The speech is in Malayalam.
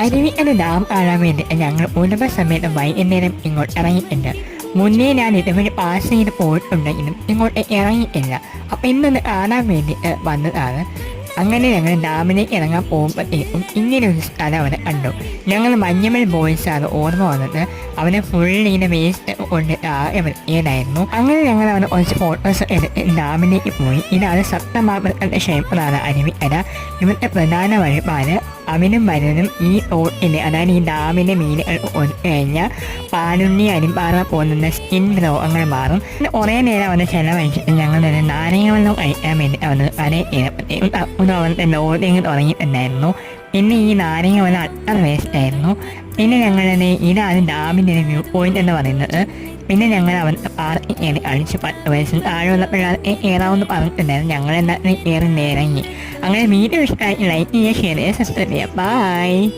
അരുവി എന്ന ഡാം കാണാൻ വേണ്ടി ഞങ്ങൾ ഉടമ സമയത്ത് വൈകുന്നേരം ഇങ്ങോട്ട് ഇറങ്ങിയിട്ടുണ്ട്. മുന്നേ ഞാൻ ഇതുവഴി പാസ് ചെയ്ത് പോയിട്ടുണ്ടെങ്കിലും ഇങ്ങോട്ട് ഇറങ്ങിയിട്ടില്ല. അപ്പം ഇന്നൊന്ന് കാണാൻ വേണ്ടി വന്നതാണ്. അങ്ങനെ ഞങ്ങൾ ഡാമിലേക്ക് ഇറങ്ങാൻ പോകുമ്പോഴത്തേക്കും ഇങ്ങനെ ഒരു സ്ഥലം അവിടെ കണ്ടു. ഞങ്ങൾ മഞ്ഞമൽ ബോയ്സാണ് ഓർമ്മ വന്നത്. അവനെ ഫുള്ളിങ്ങനെ വേസ്റ്റ് കൊണ്ട് ഏതായിരുന്നു. അങ്ങനെ ഞങ്ങൾ അവിടെ കുറച്ച് ഫോട്ടോസ് എടുത്ത് ഡാമിലേക്ക് പോയി. ഇതാണ് സപ്തമാർഗങ്ങളുടെ ക്ഷേത്രമാണ് അരുവിക്കര. ഇവിടുത്തെ പ്രധാന വഴിപാട് അവനും വരനും ഈ റോഡിന്, അതായത് ഈ ഡാമിൻ്റെ മീനുകൾ കഴിഞ്ഞാൽ പാലുണ്ണി അരിമ്പാറ പോകുന്ന സ്കിൻ രോഗങ്ങൾ മാറും. കുറേ നേരം അവന് ചിലവഴിച്ചിട്ട് ഞങ്ങൾ തന്നെ നാരങ്ങ വെള്ളം കഴിക്കാൻ വേണ്ടി അവന് അതേ നേരത്തേക്കും അവൻ്റെ ലോഡിങ് തുടങ്ങിയിട്ടുണ്ടായിരുന്നു. പിന്നെ ഈ നാരങ്ങ വെള്ളം അത്ര വേസ്റ്റായിരുന്നു. പിന്നെ ഞങ്ങൾ തന്നെ ഇതാണ് ഡാമിൻ്റെ വ്യൂ പോയിന്റ് എന്ന് പറയുന്നത്. പിന്നെ ഞങ്ങൾ അവൻ്റെ പാർക്കിൽ കയറി അടിച്ച് 10 വയസ്സിൽ താഴെയുള്ള പിള്ളേർക്ക് കയറാമെന്ന് പറഞ്ഞിട്ടുണ്ടായിരുന്നു. ഞങ്ങളെല്ലാം കയറി ഇറങ്ങി. അങ്ങനെ വീഡിയോ ഇഷ്ടമായി ലൈക്ക് ചെയ്യുക, ഷെയർ ചെയ്യുക, സബ്സ്ക്രൈബ് ചെയ്യുക. ബൈ.